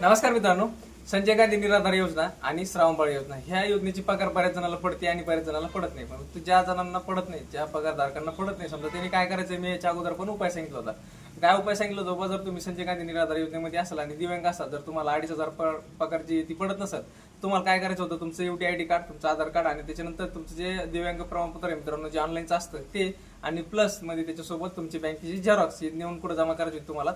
नमस्कार मित्रांनो, संजय गांधी निराधार योजना आणि श्रावणबाळ योजना ह्या योजनेची पगार बऱ्याच जणांना पडते आणि बऱ्याच जणांना पडत नाही. पण ज्या जणांना पडत नाही, ज्या पगारधारकांना पडत नाही, समजा त्यांनी काय करायचं, मी याच्या अगोदर पण उपाय सांगितला होता. काय उपाय सांगितलं होतं? जर तुम्ही संजय गांधी निराधार योजनेमध्ये असाल आणि दिव्यांग असाल, जर तुम्हाला 2,500 पगार जी ती पडत नसेल, तुम्हाला काय करायचं होतं, तुमचं UTID कार्ड, तुमचं आधार कार्ड आणि त्याच्यानंतर तुमचं जे दिव्यांग प्रमाणपत्र आहे मित्रांनो, जे ऑनलाईनचं असतं ते, आणि प्लस मध्ये त्याच्यासोबत तुमची बँकेची झेरॉक्स नेऊन कुठे जमा करायची तुम्हाला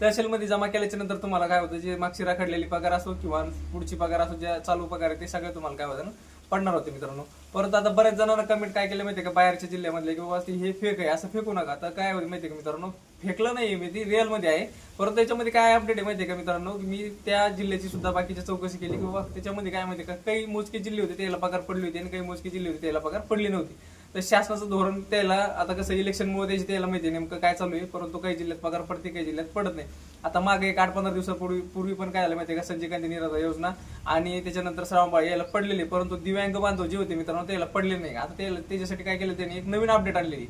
तहसीलमध्ये जमा केल्याच्या नंतर तुम्हाला काय होतं, जे मागची राखडलेली पगार असो किंवा पुढची पगार असो, ज्या चालू पगार आहे ते सगळे तुम्हाला काय होतं ना पडणार होते मित्रांनो. परंतु आता बऱ्याच जणांना कमेंट काय केलं माहितीये का, बाहेरच्या जिल्ह्यामधले, की बाबा हे फेक आहे, असं फेकू नका. तर काय होतं माहितीये का मित्रांनो, फेकलं नाही मी, ती रिअल मध्ये आहे. परंतु त्याच्यामध्ये काय अपडेट आहे माहितीये का मित्रांनो, मी त्या जिल्ह्याची सुद्धा बाकीची चौकशी केली, की बाबा त्याच्यामध्ये काय माहितीये का, काही मोजके जिल्हे होते त्याला पगार पडली होती आणि काही मोजके जिल्हे होते त्याला पगार पडली नव्हती. तर शासनाचं धोरण त्याला आता कसं इलेक्शनमुळे त्याची त्याला माहिती नेमकं काय चालू आहे. परंतु काही जिल्ह्यात पगार पडते, काही जिल्ह्यात पडत नाही. आता मागे एक 8-15 दिवसापूर्वी पण काय झालं माहितीये का, संजय गांधी निराधार योजना आणि त्याच्यानंतर श्रावणबाळ याला पडलेले, परंतु दिव्यांग बांधव जे होते मित्रांनो त्याला पडले नाही. आता त्याच्यासाठी काय केलं त्यांनी, एक नवीन अपडेट आणलेली.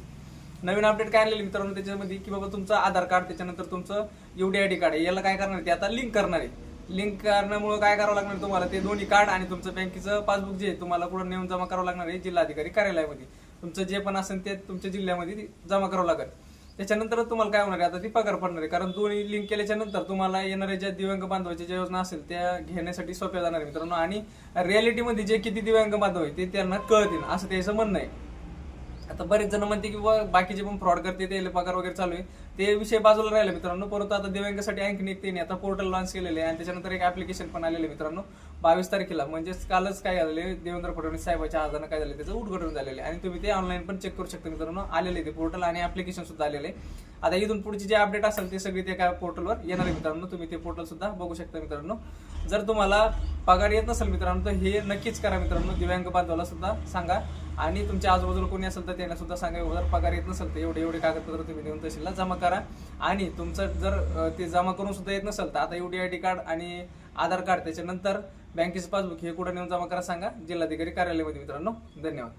नवीन अपडेट काय आणलेली मित्रांनो त्याच्यामध्ये, की बाबा तुमचं आधार कार्ड, त्याच्यानंतर तुमचं UTID कार्ड याला काय करणार आहे, ते आता लिंक करणार आहे. लिंक करण्यामुळे काय करावं लागणार तुम्हाला, ते दोन्ही कार्ड आणि तुमचं बँकेचं पासबुक जे आहे तुम्हाला कुठं नेऊन जमा करावं लागणार आहे जिल्हाधिकारी कार्यालयामध्ये. तुमचं जे पण असेल ते तुमच्या जिल्ह्यामध्ये जमा करावं लागेल. त्याच्यानंतर तुम्हाला काय होणार आहे, आता ती पगार पडणार आहे. कारण दोन्ही लिंक केल्याच्या नंतर तुम्हाला येणाऱ्या ज्या दिव्यांग बांधवाच्या ज्या योजना असेल त्या घेण्यासाठी सोप्या जाणार आहे मित्रांनो. आणि रियालिटीमध्ये जे किती दिव्यांग बांधव आहे ते त्यांना कळतील, असं त्याचं म्हणणं आहे. आता बरेच जण म्हणते की बाकीचे पण फ्रॉड करते, ते पगार वगैरे चालू आहे, ते विषय बाजूला राहिला मित्रांनो. परंतु आता दिव्यांगासाठी आणखी एक त्यांनी आता पोर्टल लॉन्च केलेले आहे आणि त्याच्यानंतर एक ऍप्लिकेशन पण आलेलं मित्रांनो 22 तारखेला. म्हणजेच कालच काय झाले, देवेंद्र फडणवीस साहेबांच्या हाताने काय झालं, त्याचं उद्घाटन झालेलं आहे आणि तुम्ही ते ऑनलाईन पण चेक करू शकता मित्रांनो. आलेले ते पोर्टल आणि ऍप्लिकेशन सुद्धा आलेले आहे. आता इथून पुढची जे अपडेट असेल ते सगळे ते काय पोर्टलवर येणार आहे मित्रांनो. तुम्ही ते पोर्टल सुद्धा बघू शकता मित्रांनो. जर तुम्हाला पगार येत नसेल मित्रांनो तर हे नक्कीच करा मित्रांनो. दिव्यांग बांधवाला सुद्धा सांगा आणि तुमच्या आजूबाजूला कोणी असेल तर त्यांना सुद्धा सांगा, जर पगार येत नसेल तर एवढे कागदपत्र तुम्ही देऊन तहसीलला जमा करा. आणि तुमचं जर ते जमा करून सुद्धा येत नसेल तर आता UTID कार्ड आणि आधार कार्ड, त्याच्यानंतर बँकेचं पासबुक हे कुठं नेऊन जमा करा सांगा जिल्हाधिकारी कार्यालयामध्ये मित्रांनो. धन्यवाद.